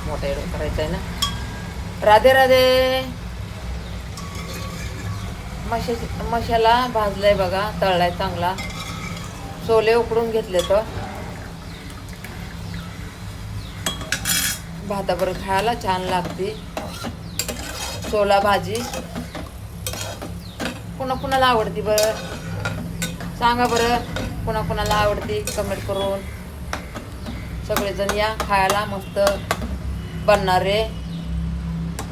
मोठा येडो करायचा आहे ना. राधे राधे. मशाला भाजलाय बघा, तळलाय चांगला. सोले उकडून घेतले तर भाताबरोबर खायला छान लागते सोला भाजी. कुणाला आवडती बरं सांगा बरं, कुणाला आवडती कमेंट करून. सगळेजण या खायला, मस्त बनणारे,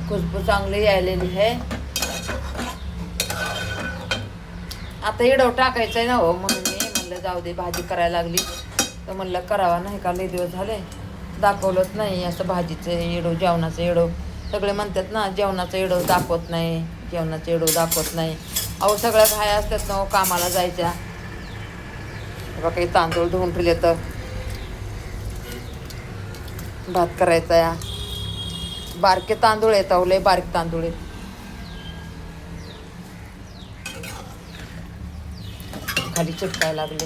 खुशबू चांगली यायलेली आहे. आता इडव टाकायचं आहे ना हो, म्हणून मी म्हणलं जाऊ दे, भाजी करायला लागली तर म्हणलं करावा, नाही का लई दिवस झाले दाखवलंच नाही असं भाजीचं येडो, जेवणाचं येडो. सगळे म्हणतात ना जेवणाचं येडो दाखवत नाही, जेवणाचं येडो दाखवत नाही. अहो सगळ्या भाया असतात ना हो कामाला जायच्या. बघा काही तांदूळ धुवून ठेवले तर भात करायचा या. बारके तांदूळ आहेत अहो, लय बारीक तांदूळ आहेत. खाली चिटकायला लागले.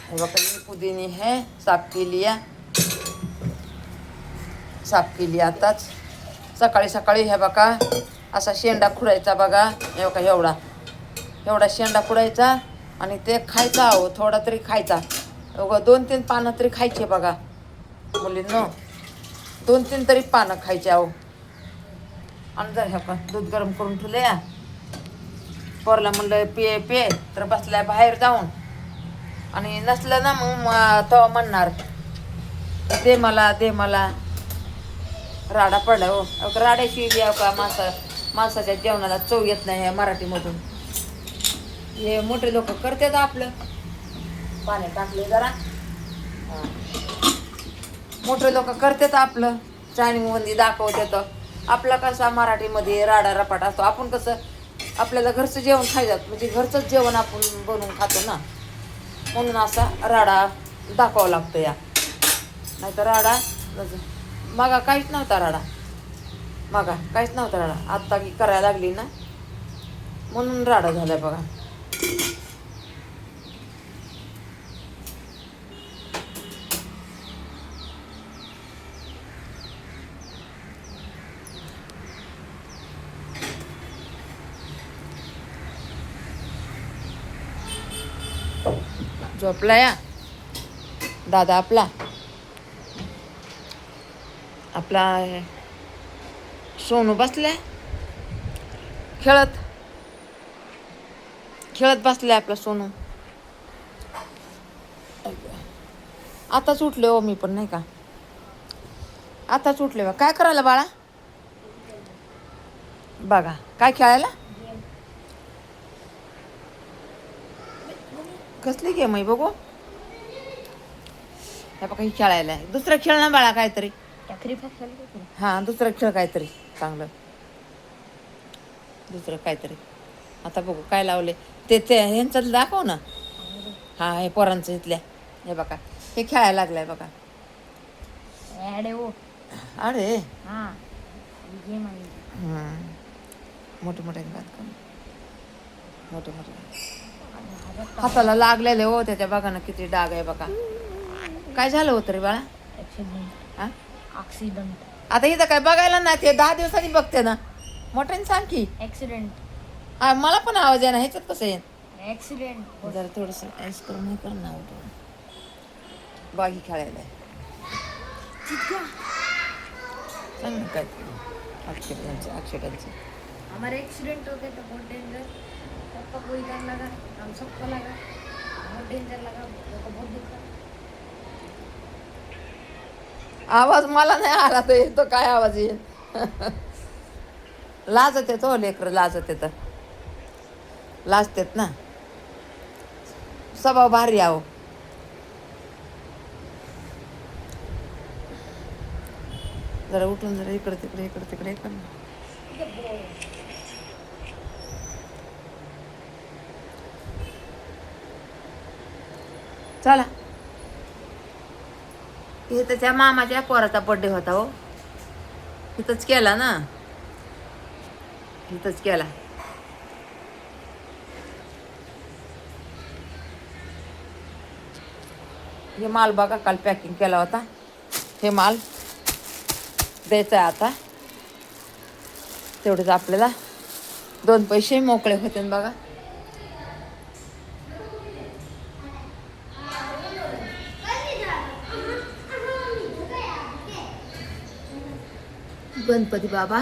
हे बघा मी पुदिनी है साफ केली आताच. सकाळी सकाळी हे बघा असा शेंडा खुडायचा बघा. हे बघा एवढा शेंडा खुडायचा आणि ते खायचा. अहो थोडा तरी खायचा. बघा 2-3 पानं तरी खायचे बघा मुलींनो, 2-3 तरी पानं खायचे. अहो आणि जर ह्या दूध गरम करून ठेवलं या. पोरला म्हणलं पे तर बसलाय बाहेर जाऊन. आणि नसलं ना मग तो म्हणणार दे मला. राडा पडला हो. राड्याशिवाय का माणसाच्या जेवणाला चव येत नाही ह्या मराठीमधून. हे मोठे लोक करतात आपलं. पाण्यात टाकले जरा. मोठे लोक करतात आपलं, चायनिंगमध्ये दाखवतात. आपला कसा मराठीमध्ये राडा रपाट असतो. आपण कसं आपल्याला घरचं जेवण खायचं, म्हणजे घरचंच जेवण आपण बनवून खातो ना, म्हणून असा राडा दाखवावा लागतो या. नाही तर राडा मागा काहीच नव्हता राडा. आत्ता की करायला लागली ना म्हणून राडा झालाय बघा. झोपला या दादा आपला सोनू बसलाय खेळत बसलाय आपला सोनू. आताच उठले हो मी पण, नाही का आताच उठले बा. काय करायला बाळा बघा, काय खेळायला कसली गेम आहे बघू. हे बघा ही खेळायला आहे. दुसरं खेळ ना बाळा काहीतरी. हा दुसरं खेळ काहीतरी चांगलं, दुसरं काहीतरी. आता बघू काय लावले ते ह्यांचं दाखव ना. हा हे पोरांचं इथल्या. हे बघा हे खेळायला लागलाय बघा. अरे मोठे हाताला लागलेले हो त्याच्या. बघा ना किती डाग आहे बघा. काय झालं होतं रे बाळा. ऍक्सिडेंट. आता इथं काय बघायला नाही, ते 10 दिवसांनी बघते ना. मोठ्याने सांग की. ऍक्सिडेंट. मला पण आवाज आहे ना ह्याच्यात कसं येईल. ऍक्सिडेंट. जरा थोडस ऐस करून हे कर ना. बागी खेळायला सांग ना काय अक्षरांचं. हमारे एक्सीडेंट हो गया तो बहुत डेंजर. सबका कोई डर लगा, हम सबको लगा, बहुत डेंजर लगा, तो बहुत दिक्कत. आवाज मला नाही आला तर येतो काय आवाज येईल. लाजत येतो लेकर, लाजतेत ना. स्वभाव भारी आहो. जरा उठून जरा इकडे तिकडे कर ना. चला. हे त्याच्या मामाच्या पोराचा बर्थडे होता हो. इथंच केला ना, इथंच केला. हे माल बघा काल पॅकिंग केला होता, हे माल द्यायचा आहे आता. तेवढेच आपल्याला 2 पैसे मोकळे होते बघा. गणपती बाबा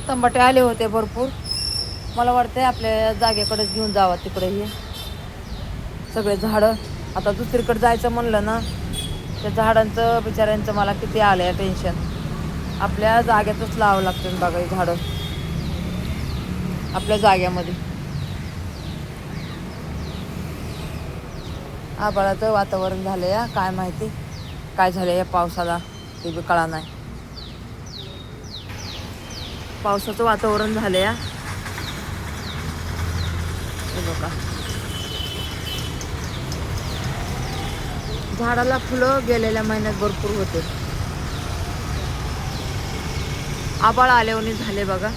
टमाटे आले होते भरपूर. मला वाटतंय आपल्या जागेकडेच घेऊन जावं तिकडे हे सगळे झाडं. आता दुसरीकडे जायचं म्हणलं ना, त्या झाडांचं बिचाऱ्यांचं मला किती आलंय टेन्शन. आपल्या जागेतच लावावं लागतं बघा हे झाडं, आपल्या जाग्यामध्ये. आभाळाचं वातावरण झालं या, काय माहिती काय झालं या पावसाला ते बी कळा नाही. पावसाचं वातावरण झालं या, हे बघा. झाडाला फुलं गेलेल्या महिन्यात भरपूर होते. आभाळ आल्यावर झाले बघा.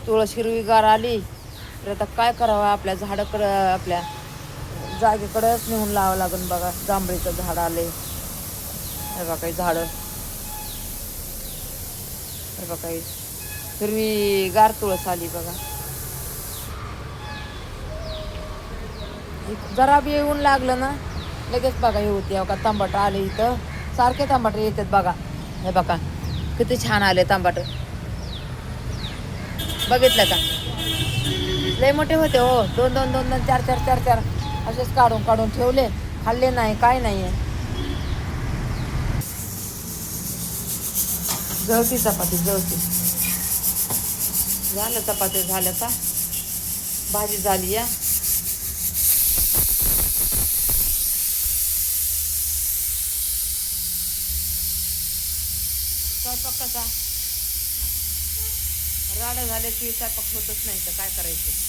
तुळस हिरवीगार आली तर आता काय करावं, आपल्या झाडाकडं आपल्या जागेकडेच नेऊन लावावं लागेल बघा. जांभळीचं झाड आले हे बघा, काही झाडं हे बघा, काही हिरवीगार तुळस आली बघा. जरा बी येऊन लागलं ना लगेच बघा हे होते बघा. तांबट आले इथं, सारखे तांबटे येतात बघा. हे बघा किती छान आले तांबट, बघितलं का? लय मोठे होते हो. 2-2, 4-4 असेच काढून काढून ठेवले, खाल्ले नाही, काय नाही आहे. जळती चपाती जळती. झालं चपाती झाल्या का, भाजी झाली या. स्वयंपाक कसा राडा झाले की स्वयंपाक होतच नाही, तर काय करायचं.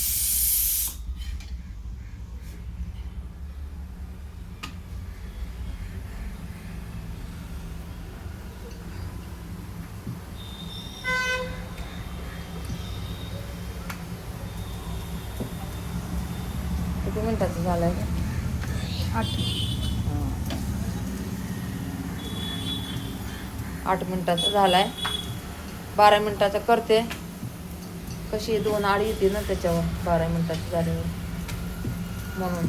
किती मिनिटाचं झालंय? 8 मिनिटाचा झालाय. 12 मिनिटाचा करते. कशी 2 आळी येते ना त्याच्यावर 12 मिनिटाची झाल्यावर, म्हणून.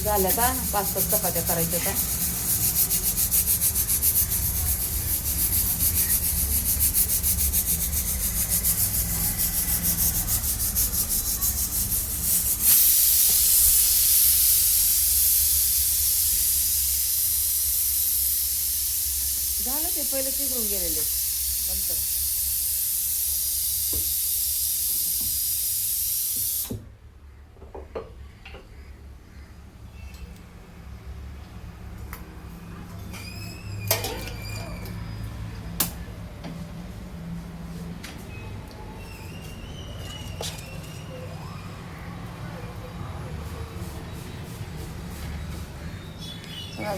झाल्या का 5-6 चपात्या करायच्या का. झालं ते पहिले तिकडून गेलेले नंतर.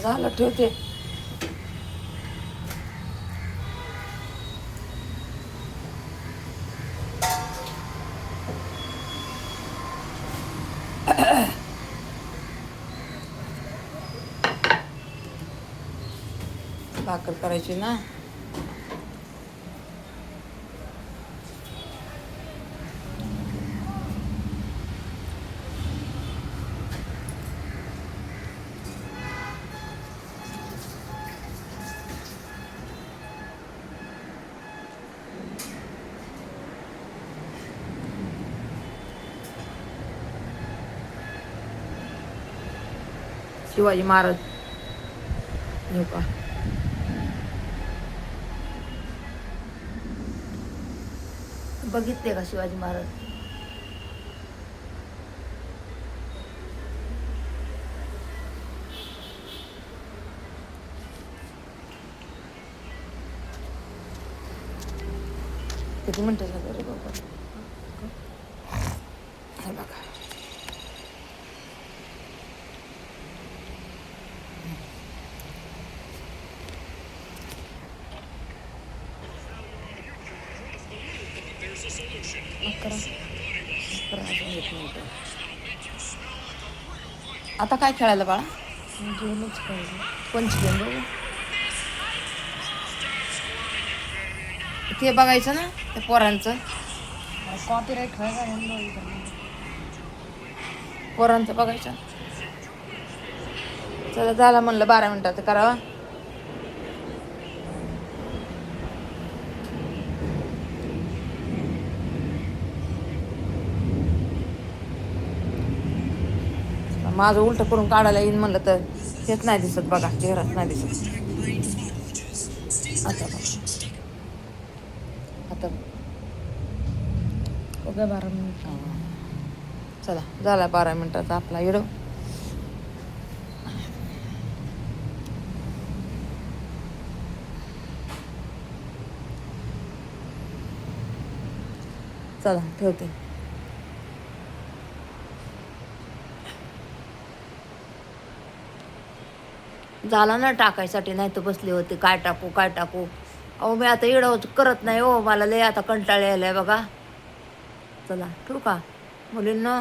झालं ठेवते. भाकर करायची ना. शिवाजी महाराज येऊ का बघितले का शिवाजी महाराज? किती मिनिटं झालं रे बाबा? हे बघा आता काय खेळायला बाळा? गेमच पाहिजे. कोणची गेम बघू? ते बघायचं ना त्या पोरांचं. कॉपीराईट व्हायचा यांना. पोरांचं बघायचं. चला झालं म्हणलं 12 मिनिटाचं करावा. माझं उलट करून काढायला येईन म्हणलं तर हेच नाही दिसत बघा, चेहराच नाही दिसत. आता बघा आता बघा 12 मिनिट. चला झाला 12 मिनिटाचा आपला व्हिडिओ. चला ठेवते. झाला ना टाकायसाठी, नाही तर बसले होते काय टाकू काय टाकू. अहो मी आता एवढं करत नाही हो, मला लय आता कंटाळा यायलाय बघा. चला ठेवू का मुलींना?